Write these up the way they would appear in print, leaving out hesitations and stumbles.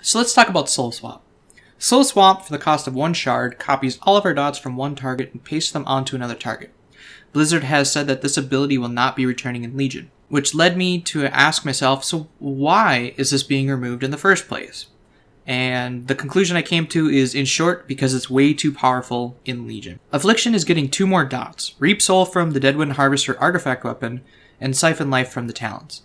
So let's talk about Soul Swap. Soul Swap, for the cost of 1 shard, copies all of our dots from one target and pastes them onto another target. Blizzard has said that this ability will not be returning in Legion, which led me to ask myself, so why is this being removed in the first place? And the conclusion I came to is, in short, because it's way too powerful in Legion. Affliction is getting 2 more dots, Reap Soul from the Deadwind Harvester artifact weapon, and Siphon Life from the talents.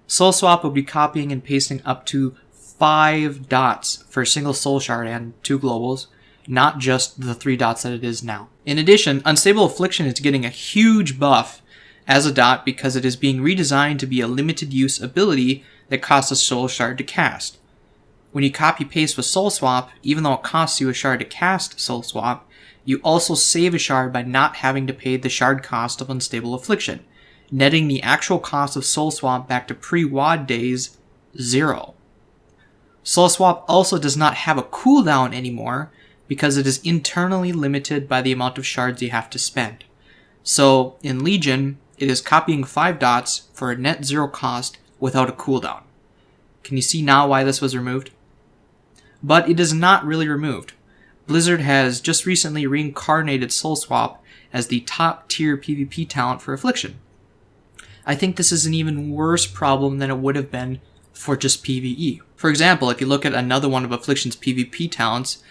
Soul Swap will be copying and pasting up to 5 dots for a single soul shard and 2 globals, not just the 3 dots that it is now. In addition, Unstable Affliction is getting a huge buff as a dot because it is being redesigned to be a limited use ability that costs a soul shard to cast. When you copy paste with Soul Swap, even though it costs you a shard to cast Soul Swap, you also save a shard by not having to pay the shard cost of Unstable Affliction, netting the actual cost of Soul Swap back to pre-WoD days 0. Soul Swap also does not have a cooldown anymore because it is internally limited by the amount of shards you have to spend. So, in Legion, it is copying 5 dots for a net 0 cost without a cooldown. Can you see now why this was removed? But it is not really removed. Blizzard has just recently reincarnated Soul Swap as the top tier PvP talent for Affliction. I think this is an even worse problem than it would have been for just PvE. For example, if you look at another one of Affliction's PvP talents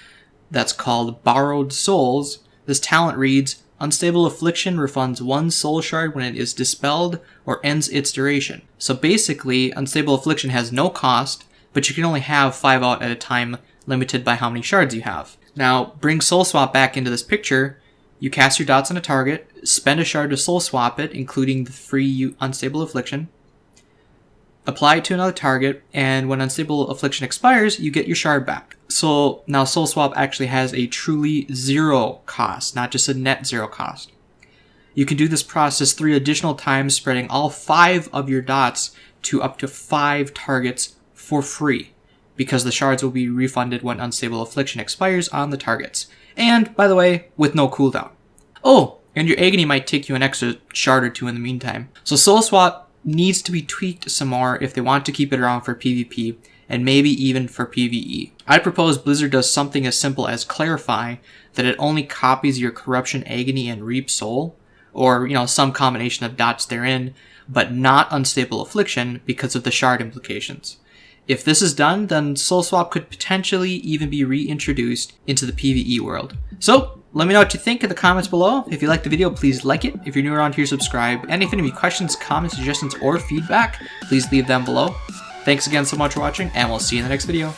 that's called Borrowed Souls, this talent reads, Unstable Affliction refunds 1 soul shard when it is dispelled or ends its duration. So basically, Unstable Affliction has no cost, but you can only have 5 out at a time, limited by how many shards you have. Now, bring Soul Swap back into this picture. You cast your dots on a target, spend a shard to Soul Swap it, including the free Unstable Affliction, apply it to another target, and when Unstable Affliction expires, you get your shard back. So now Soul Swap actually has a truly 0 cost, not just a net 0 cost. You can do this process 3 additional times, spreading all 5 of your dots to up to 5 targets for free, because the shards will be refunded when Unstable Affliction expires on the targets. And, by the way, with no cooldown. Oh, and your Agony might take you an extra shard or 2 in the meantime. So Soul Swap needs to be tweaked some more if they want to keep it around for PvP, and maybe even for PvE. I propose Blizzard does something as simple as clarify that it only copies your Corruption, Agony, and Reap Soul, or, some combination of dots therein, but not Unstable Affliction because of the shard implications. If this is done, then Soul Swap could potentially even be reintroduced into the PvE world. So, let me know what you think in the comments below. If you liked the video, please like it. If you're new around here, subscribe. And if you have any questions, comments, suggestions, or feedback, please leave them below. Thanks again so much for watching, and we'll see you in the next video.